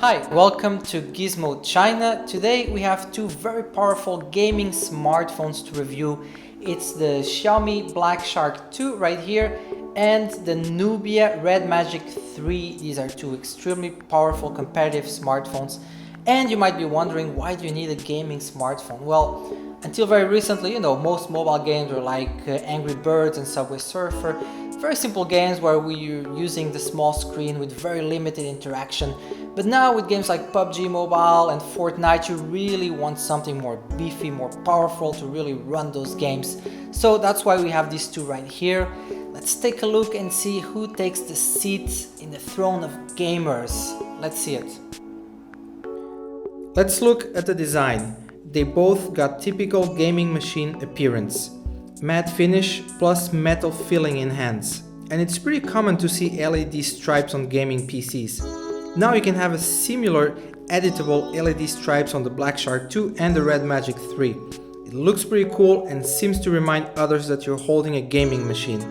Hi, welcome to Gizmo China. Today we have two very powerful gaming smartphones to review. It's the Xiaomi Black Shark 2 right here and the Nubia Red Magic 3. These are two extremely powerful competitive smartphones. And you might be wondering, why do you need a gaming smartphone? Well, until very recently, most mobile games were like Angry Birds and Subway Surfer. Very simple games where we're using the small screen with very limited interaction. But now with games like PUBG Mobile and Fortnite, you really want something more beefy, more powerful to really run those games. So that's why we have these two right here. Let's take a look and see who takes the seat in the throne of gamers. Let's see it. Let's look at the design. They both got typical gaming machine appearance. Matte finish plus metal filling in hands. And it's pretty common to see LED stripes on gaming PCs. Now you can have a similar editable LED stripes on the Black Shark 2 and the Red Magic 3. It looks pretty cool and seems to remind others that you're holding a gaming machine.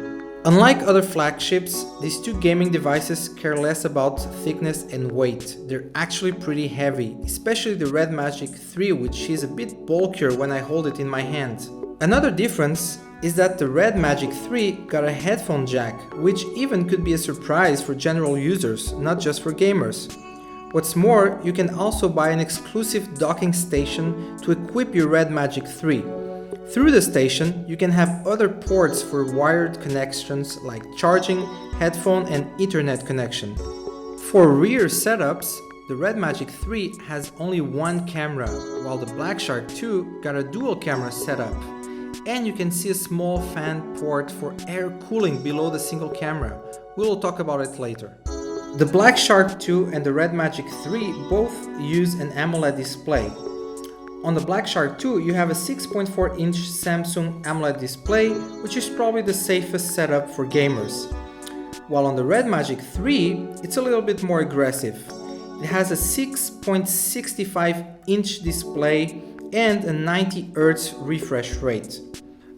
Unlike other flagships, these two gaming devices care less about thickness and weight. They're actually pretty heavy, especially the Red Magic 3, which is a bit bulkier when I hold it in my hand. Another difference is that the Red Magic 3 got a headphone jack, which even could be a surprise for general users, not just for gamers. What's more, you can also buy an exclusive docking station to equip your Red Magic 3. Through the station, you can have other ports for wired connections like charging, headphone and Ethernet connection. For rear setups, the Red Magic 3 has only one camera, while the Black Shark 2 got a dual camera setup. And you can see a small fan port for air cooling below the single camera. We will talk about it later. The Black Shark 2 and the Red Magic 3 both use an AMOLED display. On the Black Shark 2 you have a 6.4-inch Samsung AMOLED display, which is probably the safest setup for gamers. While on the Red Magic 3 it's a little bit more aggressive. It has a 6.65-inch display and a 90 Hz refresh rate.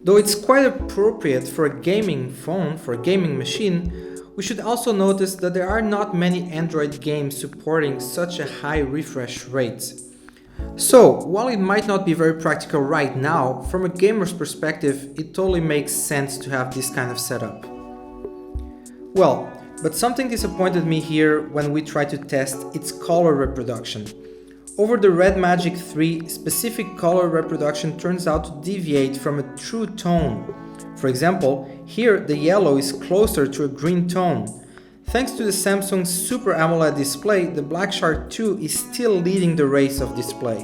Though it's quite appropriate for a gaming phone, for a gaming machine, we should also notice that there are not many Android games supporting such a high refresh rate. So, while it might not be very practical right now, from a gamer's perspective, it totally makes sense to have this kind of setup. Well, but something disappointed me here when we tried to test its color reproduction. Over the Red Magic 3, specific color reproduction turns out to deviate from a true tone. For example, here the yellow is closer to a green tone. Thanks to the Samsung Super AMOLED display, the Black Shark 2 is still leading the race of display.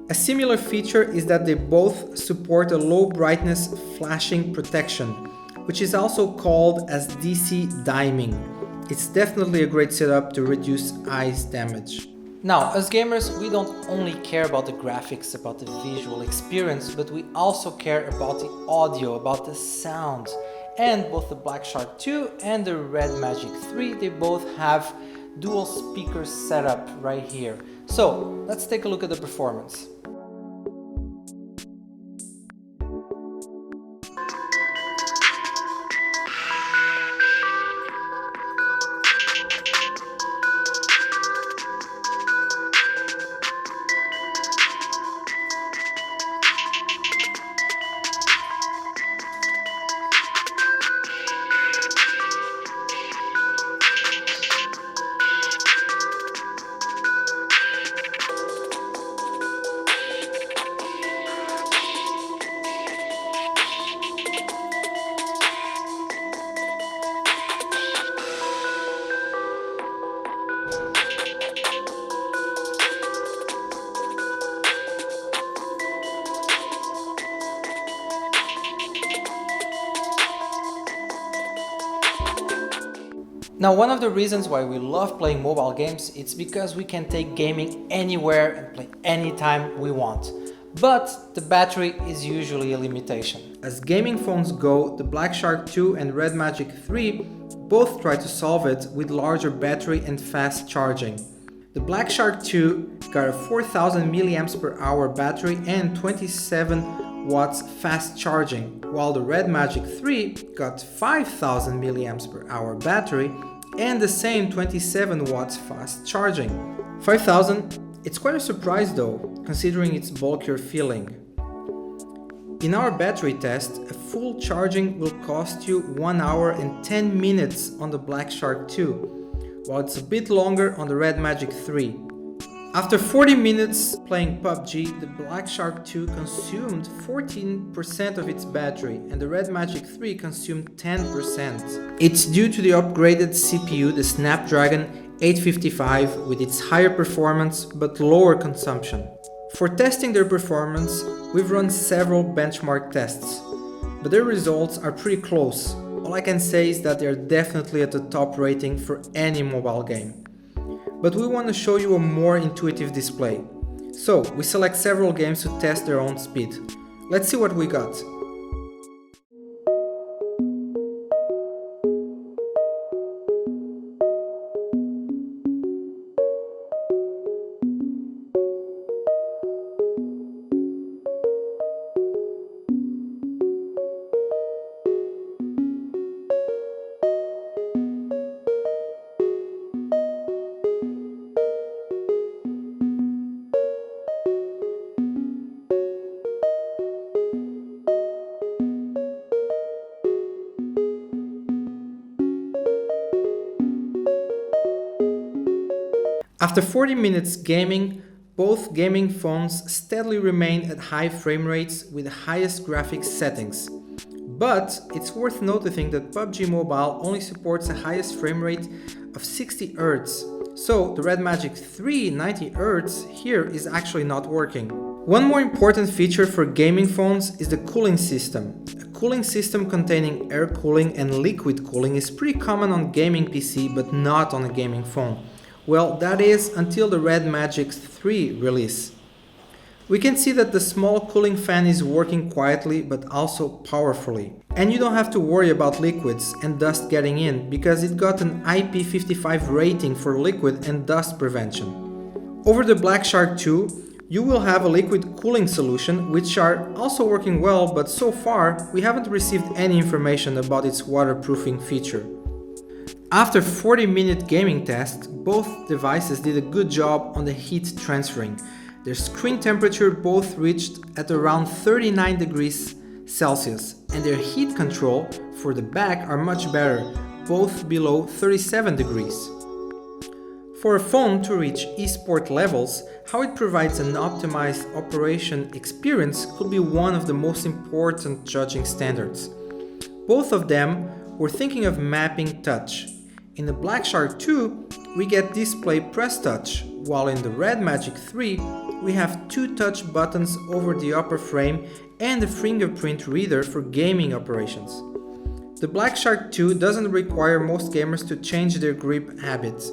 A similar feature is that they both support a low brightness flashing protection, which is also called as DC dimming. It's definitely a great setup to reduce eyes damage. Now, as gamers, we don't only care about the graphics, about the visual experience, but we also care about the audio, about the sound. And both the Black Shark 2 and the Red Magic 3, they both have dual speaker setup right here. So let's take a look at the performance. Now, one of the reasons why we love playing mobile games, it's because we can take gaming anywhere and play anytime we want. But the battery is usually a limitation. As gaming phones go, the Black Shark 2 and Red Magic 3 both try to solve it with larger battery and fast charging. The Black Shark 2 got a 4000 mAh battery and 27 watts fast charging, while the Red Magic 3 got 5000 mAh battery and the same 27 watts fast charging. 5000, it's quite a surprise though, considering its bulkier feeling. In our battery test, a full charging will cost you 1 hour and 10 minutes on the Black Shark 2, while it's a bit longer on the Red Magic 3. After 40 minutes playing PUBG, the Black Shark 2 consumed 14% of its battery and the Red Magic 3 consumed 10%. It's due to the upgraded CPU, the Snapdragon 855, with its higher performance but lower consumption. For testing their performance, we've run several benchmark tests, but their results are pretty close. All I can say is that they're definitely at the top rating for any mobile game. But we want to show you a more intuitive display. So we select several games to test their own speed. Let's see what we got. After 40 minutes gaming, both gaming phones steadily remain at high frame rates with the highest graphics settings. But it's worth noticing that PUBG Mobile only supports the highest frame rate of 60 Hz, so the Red Magic 3 90 Hz here is actually not working. One more important feature for gaming phones is the cooling system. A cooling system containing air cooling and liquid cooling is pretty common on gaming PC but not on a gaming phone. Well, that is until the Red Magic 3 release. We can see that the small cooling fan is working quietly but also powerfully. And you don't have to worry about liquids and dust getting in because it got an IP55 rating for liquid and dust prevention. Over the Black Shark 2, you will have a liquid cooling solution which are also working well, but so far we haven't received any information about its waterproofing feature. After 40-minute gaming test, both devices did a good job on the heat transferring. Their screen temperature both reached at around 39 degrees Celsius, and their heat control for the back are much better, both below 37 degrees. For a phone to reach eSport levels, how it provides an optimized operation experience could be one of the most important judging standards. Both of them were thinking of mapping touch. In the Black Shark 2, we get display press touch, while in the Red Magic 3, we have two touch buttons over the upper frame and a fingerprint reader for gaming operations. The Black Shark 2 doesn't require most gamers to change their grip habits.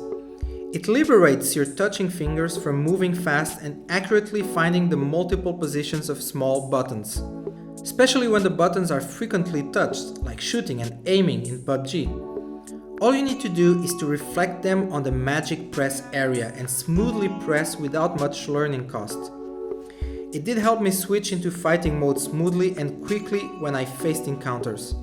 It liberates your touching fingers from moving fast and accurately finding the multiple positions of small buttons, especially when the buttons are frequently touched, like shooting and aiming in PUBG. All you need to do is to reflect them on the magic press area and smoothly press without much learning cost. It did help me switch into fighting mode smoothly and quickly when I faced encounters.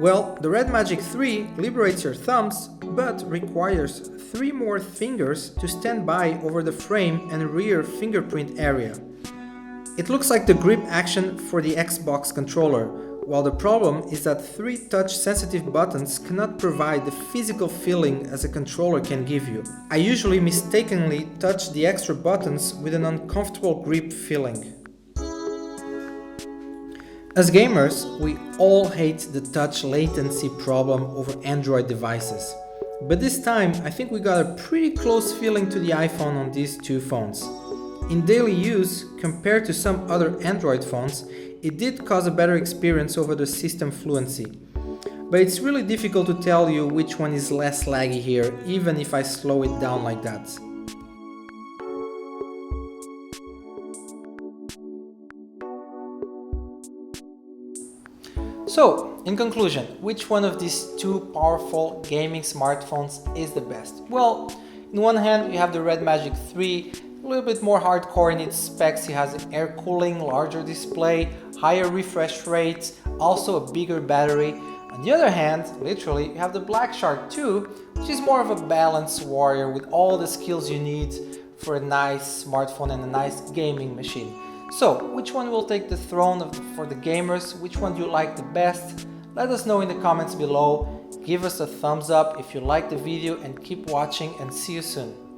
Well, the Red Magic 3 liberates your thumbs, but requires 3 more fingers to stand by over the frame and rear fingerprint area. It looks like the grip action for the Xbox controller, while the problem is that 3 touch-sensitive buttons cannot provide the physical feeling as a controller can give you. I usually mistakenly touch the extra buttons with an uncomfortable grip feeling. As gamers, we all hate the touch latency problem over Android devices. But this time, I think we got a pretty close feeling to the iPhone on these two phones. In daily use, compared to some other Android phones, it did cause a better experience over the system fluency. But it's really difficult to tell you which one is less laggy here, even if I slow it down like that. So, in conclusion, which one of these two powerful gaming smartphones is the best? Well, in one hand, you have the Red Magic 3, a little bit more hardcore in its specs. It has an air cooling, larger display, higher refresh rates, also a bigger battery. On the other hand, literally, you have the Black Shark 2, which is more of a balanced warrior with all the skills you need for a nice smartphone and a nice gaming machine. So, which one will take the throne for the gamers? Which one do you like the best? Let us know in the comments below. Give us a thumbs up if you liked the video and keep watching, and see you soon.